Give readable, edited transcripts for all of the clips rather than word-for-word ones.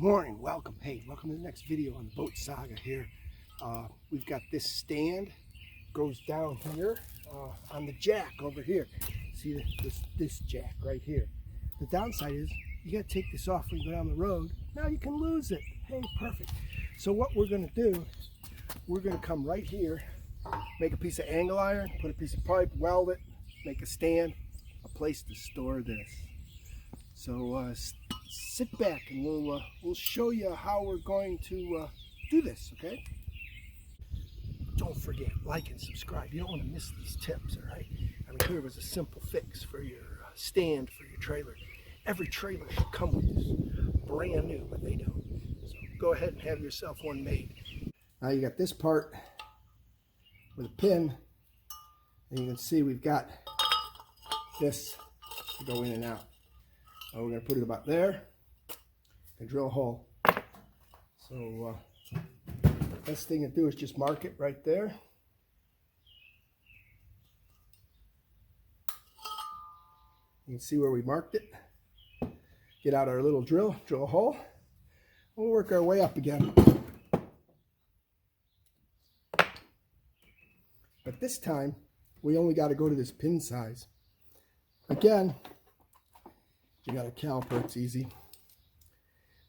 morning, welcome. Hey, welcome to the next video on the Boat Saga here. We've got this stand, goes down here on the jack over here. See this jack right here. The downside is you got to take this off when you go down the road. Now you can lose it. Hey, perfect. So what we're going to do, we're going to come right here, make a piece of angle iron, put a piece of pipe, weld it, make a stand, a place to store this. So sit back and we'll show you how we're going to do this, okay? Don't forget, like and subscribe. You don't want to miss these tips, all right? I mean, here was a simple fix for your stand for your trailer. Every trailer should come with this, brand new, but they don't. So go ahead and have yourself one made. Now you got this part with a pin, and you can see we've got this to go in and out. We're going to put it about there and drill a hole. So best thing to do is just mark it right there. You can see where we marked it. Get out our little drill a hole. We'll work our way up again. But this time, we only got to go to this pin size. Again, you got a caliper, it's easy.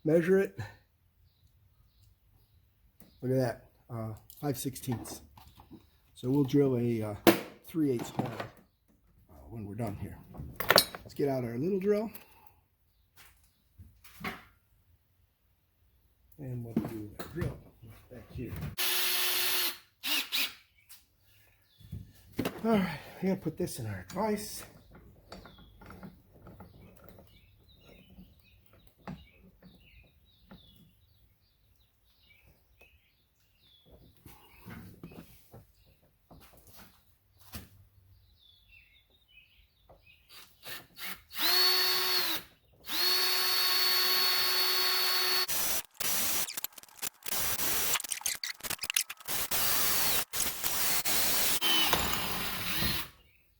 Measure it. Look at that, 5/16. So we'll drill a 3/8 hole when we're done here. Let's get out our little drill. And we'll do that drill back here. All right, we're gonna put this in our vise.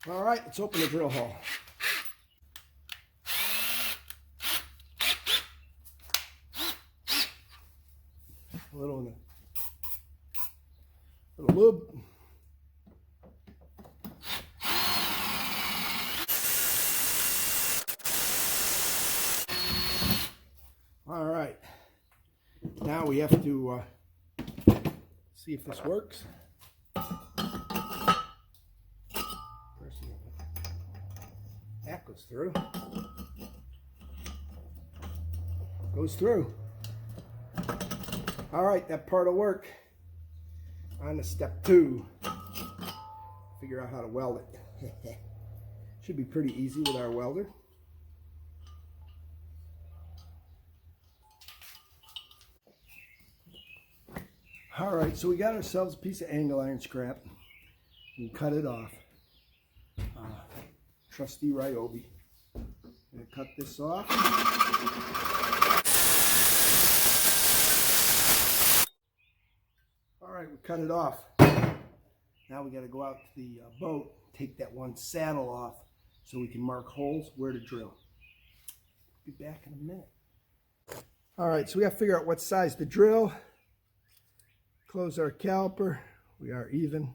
All right, let's open the drill hole. A little lube. All right, now we have to see if this works. That goes through. Goes through. All right, that part will work. On to step 2. Figure out how to weld it. Should be pretty easy with our welder. All right, so we got ourselves a piece of angle iron scrap. We cut it off. Trusty Ryobi. Gonna cut this off. All right, we cut it off. Now we got to go out to the boat, take that one saddle off so we can mark holes where to drill. Be back in a minute. All right, so we got to figure out what size to drill. Close our caliper. We are even.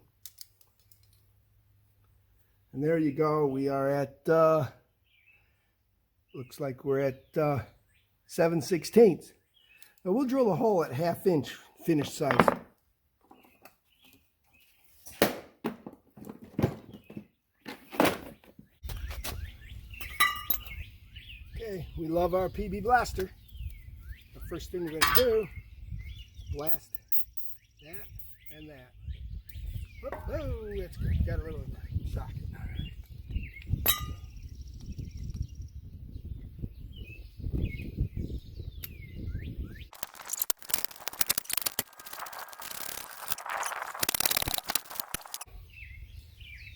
And there you go. We are at, looks like we're at 7/16. Now we'll drill a hole at 1/2 inch finished size. Okay, we love our PB blaster. The first thing we're going to do, blast that and that. Oh, that's good. Got rid of the socket.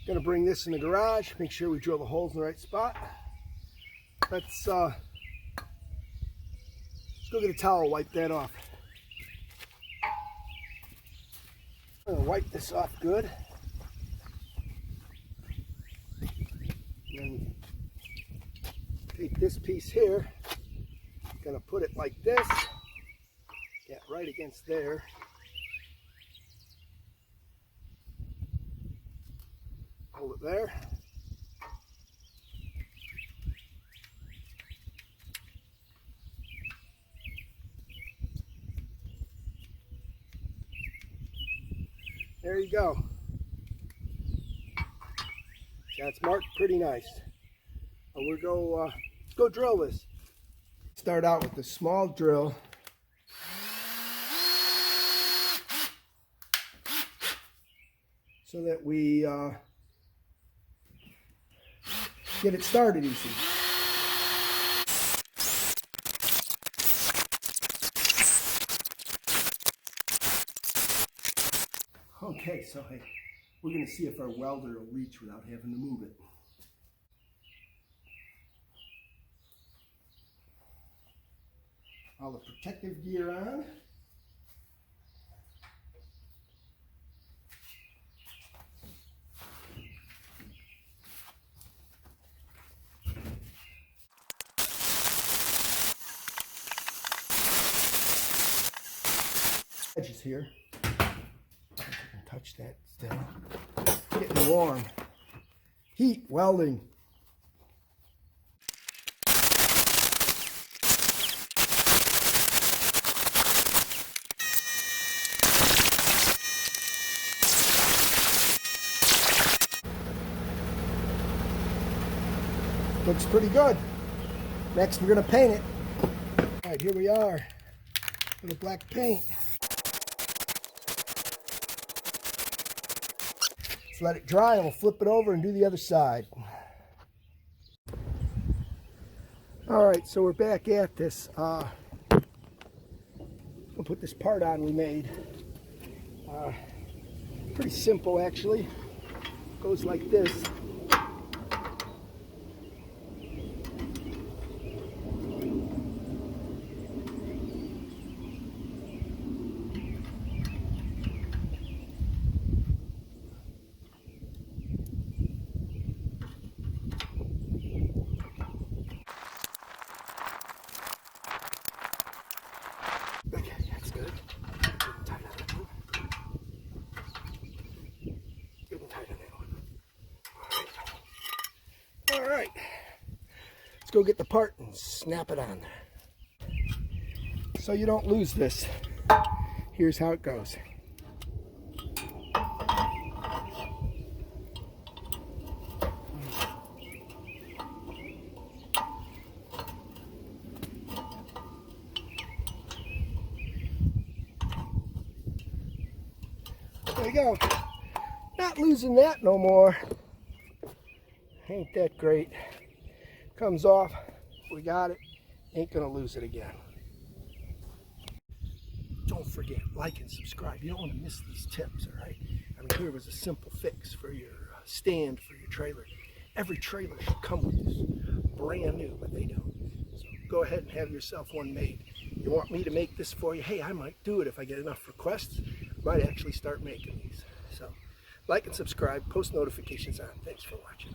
Gonna bring this in the garage, make sure we drill the holes in the right spot. Let's go get a towel, wipe that off. I'm gonna wipe this off good. And take this piece here, gonna put it like this. Yeah, right against there. Hold it there. There you go. That's marked pretty nice. We'll go, let's go drill this. Start out with the small drill. So that we get it started easy. Okay, so hey, we're going to see if our welder will reach without having to move it. All the protective gear on. Edges here. I can touch that still. Getting warm. Heat welding. Looks pretty good. Next, we're going to paint it. All right, here we are. Little black paint. Let's let it dry and we'll flip it over and do the other side. All right, so we're back at this. We'll put this part on we made. Pretty simple, actually. Goes like this. Okay, that's good. Good and tight on that one. Good and tight on that one. All right. Let's go get the part and snap it on. So you don't lose this. Here's how it goes. There you go. Not losing that no more. Ain't that great. Comes off. We got it. Ain't gonna lose it again. Don't forget, like and subscribe. You don't want to miss these tips, all right? I mean, here was a simple fix for your stand for your trailer. Every trailer should come with this. Brand new, but they don't. So go ahead and have yourself one made. You want me to make this for you? Hey, I might do it if I get enough requests. Might actually start making these. So like and subscribe, post notifications on. Thanks for watching.